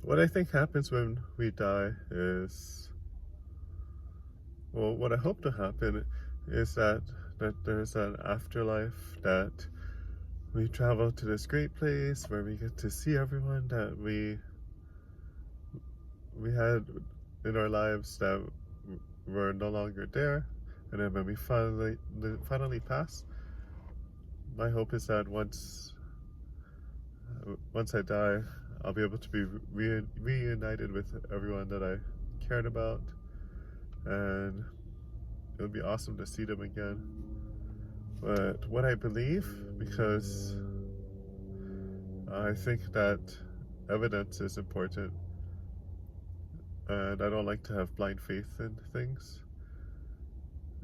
What I think happens when we die is, well, what I hope to happen is that there's an afterlife, that we travel to this great place where we get to see everyone that we had in our lives that were no longer there, and then when we finally pass, my hope is that once I die, I'll be able to be reunited with everyone that I cared about, and it would be awesome to see them again. But what I believe, because I think that evidence is important, and I don't like to have blind faith in things,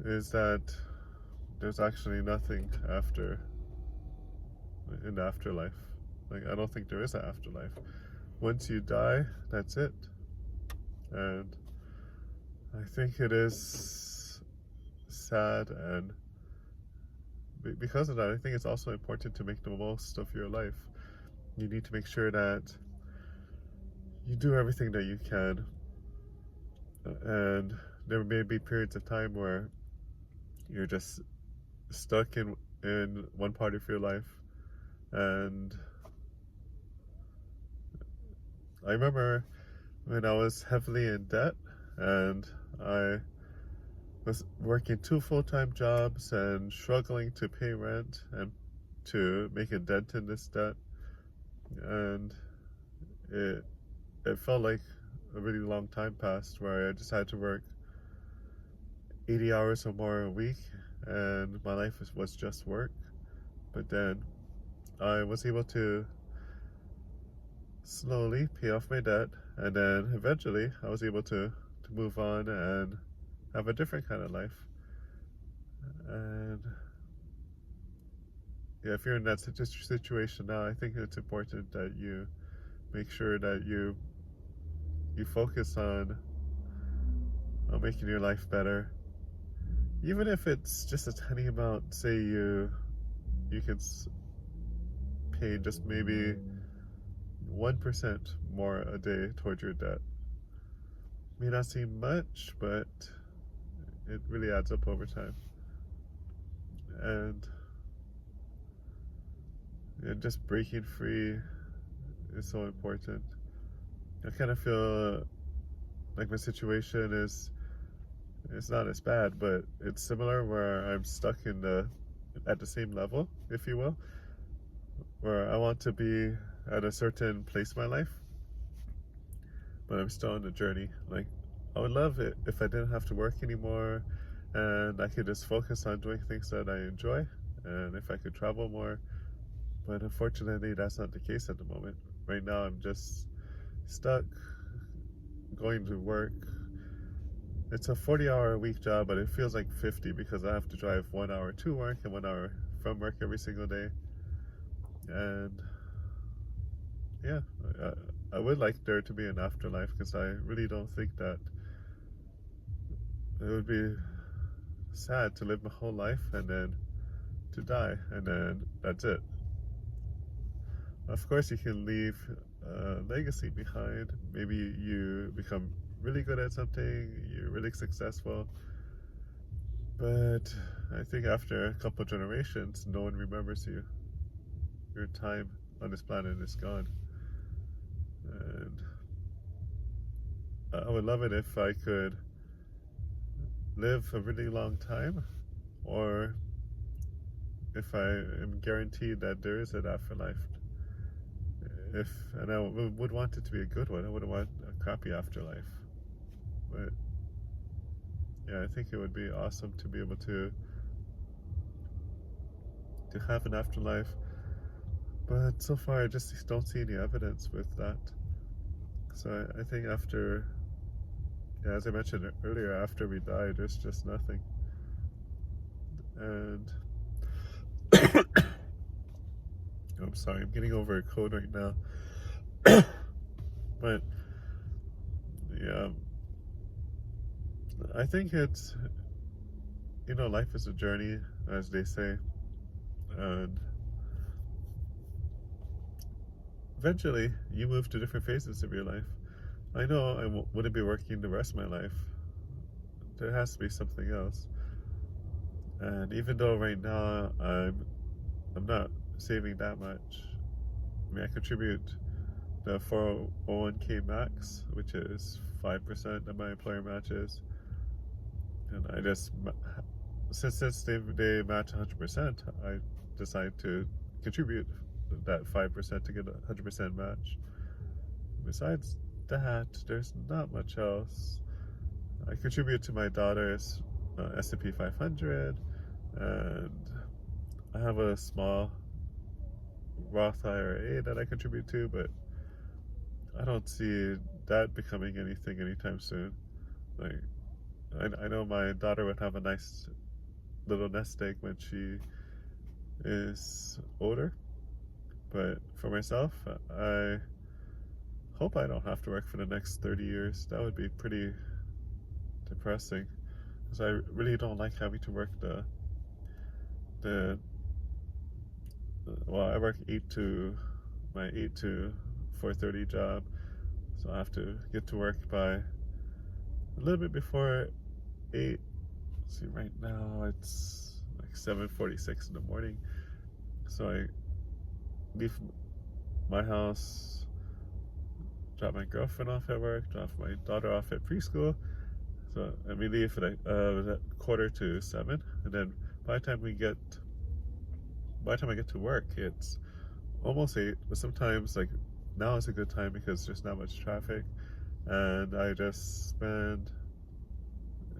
is that there's actually nothing in the afterlife. Like, I don't think there is an afterlife. Once you die, that's it. And I think it is sad, and because of that, I think it's also important to make the most of your life. You need to make sure that you do everything that you can, and there may be periods of time where you're just stuck in one part of your life. And I remember when I was heavily in debt, and I was working two full-time jobs and struggling to pay rent and to make a dent in this debt, and it it felt like a really long time passed where I just had to work 80 hours or more a week, and my life was just work. But then I was able to slowly pay off my debt, and then eventually I was able to move on and have a different kind of life. And yeah, if you're in that situation now, I think it's important that you make sure that you focus on making your life better, even if it's just a tiny amount. Say you can pay just maybe 1% more a day towards your debt. May not seem much, but it really adds up over time. And just breaking free is so important. I kind of feel like my situation is, it's not as bad, but it's similar, where I'm stuck at the same level, if you will, where I want to be at a certain place in my life, but I'm still on the journey. Like, I would love it if I didn't have to work anymore, and I could just focus on doing things that I enjoy, and if I could travel more. But unfortunately, that's not the case at the moment. Right now, I'm just stuck going to work. It's a 40-hour-a-week job, but it feels like 50 because I have to drive 1 hour to work and 1 hour from work every single day. And yeah, I would like there to be an afterlife, because I really don't think that it would be sad to live my whole life and then to die, and then that's it. Of course, you can leave a legacy behind. Maybe you become really good at something, you're really successful, but I think after a couple generations, no one remembers you. Your time on this planet is gone. And I would love it if I could live a really long time, or if I am guaranteed that there is an afterlife. And I would want it to be a good one. I wouldn't want a crappy afterlife. But yeah, I think it would be awesome to be able to have an afterlife. But so far, I just don't see any evidence with that. So I think after, yeah, as I mentioned earlier, after we die, there's just nothing. And I'm sorry, I'm getting over a cold right now. But yeah, I think it's, life is a journey, as they say. And eventually you move to different phases of your life. I know wouldn't be working the rest of my life. There has to be something else. And even though right now I'm not saving that much, I mean I contribute the 401k max, which is 5% that my employer matches, and I just since they match 100%, I decide to contribute that 5% to get a 100% match. Besides that, there's not much else. I contribute to my daughter's S&P 500, and I have a small Roth IRA that I contribute to, but I don't see that becoming anything anytime soon. Like, I know my daughter would have a nice little nest egg when she is older, but for myself, I hope I don't have to work for the next 30 years. That would be pretty depressing, because I really don't like having to work well, I work 8 to 4:30 job, so I have to get to work by a little bit before 8. See, right now it's like 7:46 in the morning, so I leave my house, drop my girlfriend off at work, drop my daughter off at preschool, and we leave at 6:45, and then by the time I get to work, it's almost 8. But sometimes, like now, is a good time because there's not much traffic, and I just spend.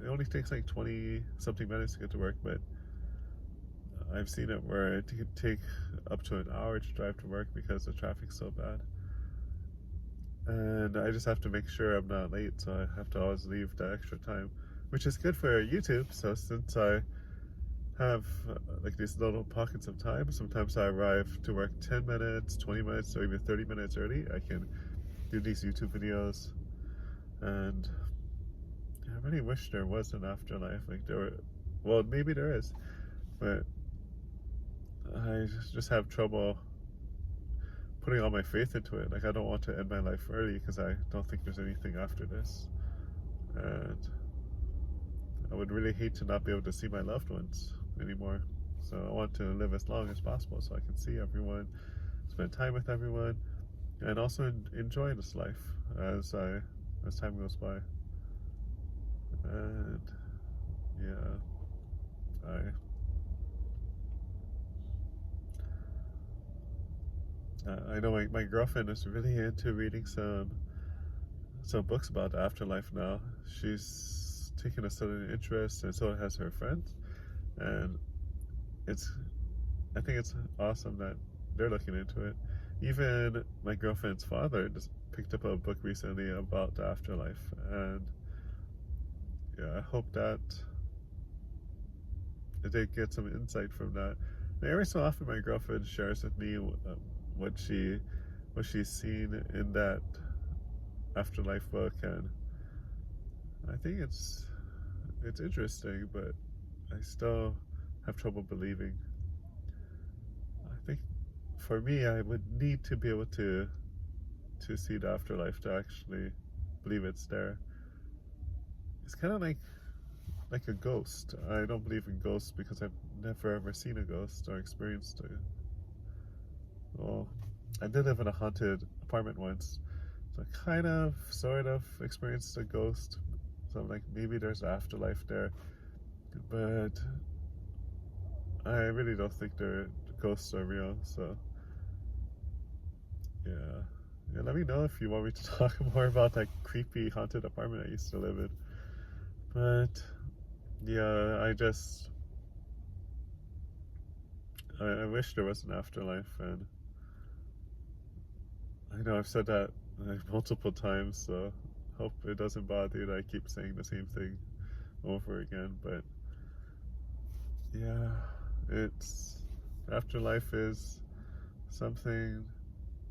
It only takes like 20 something minutes to get to work, but I've seen it where it could take up to an hour to drive to work because the traffic's so bad. And I just have to make sure I'm not late, so I have to always leave the extra time, which is good for YouTube. So since I have like these little pockets of time, sometimes I arrive to work 10 minutes, 20 minutes, or even 30 minutes early. I can do these YouTube videos, and I really wish there was an afterlife. Like well, maybe there is, but I just have trouble putting all my faith into it. Like, I don't want to end my life early because I don't think there's anything after this, and I would really hate to not be able to see my loved ones anymore. So I want to live as long as possible so I can see everyone, spend time with everyone, and also enjoy this life as time goes by. And yeah, I know my girlfriend is really into reading some books about the afterlife now. She's taken a sudden interest, and so has her friends. And I think it's awesome that they're looking into it. Even my girlfriend's father just picked up a book recently about the afterlife, and yeah, I hope that they get some insight from that. And every so often, my girlfriend shares with me what she's seen in that afterlife book, and I think it's interesting, but I still have trouble believing. I think for me, I would need to be able to see the afterlife to actually believe it's there. It's kind of like a ghost. I don't believe in ghosts because I've never ever seen a ghost or experienced it. Well, I did live in a haunted apartment once, so I kind of, sort of experienced a ghost. So I'm like, maybe there's afterlife there, but I really don't think ghosts are real. So yeah, let me know if you want me to talk more about that creepy haunted apartment I used to live in. But yeah, I wish there was an afterlife, and I know I've said that like multiple times, so hope it doesn't bother you that I keep saying the same thing over again. But yeah, afterlife is something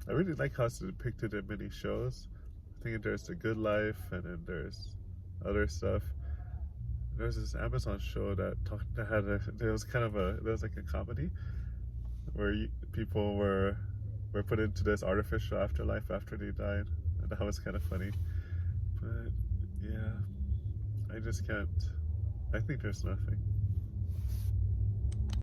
I really like how it's depicted in many shows. I think there's the good life, and then there's other stuff. There's this Amazon show that there was like a comedy where people were were put into this artificial afterlife after they died. And that was kind of funny. But yeah, I just can't. I think there's nothing.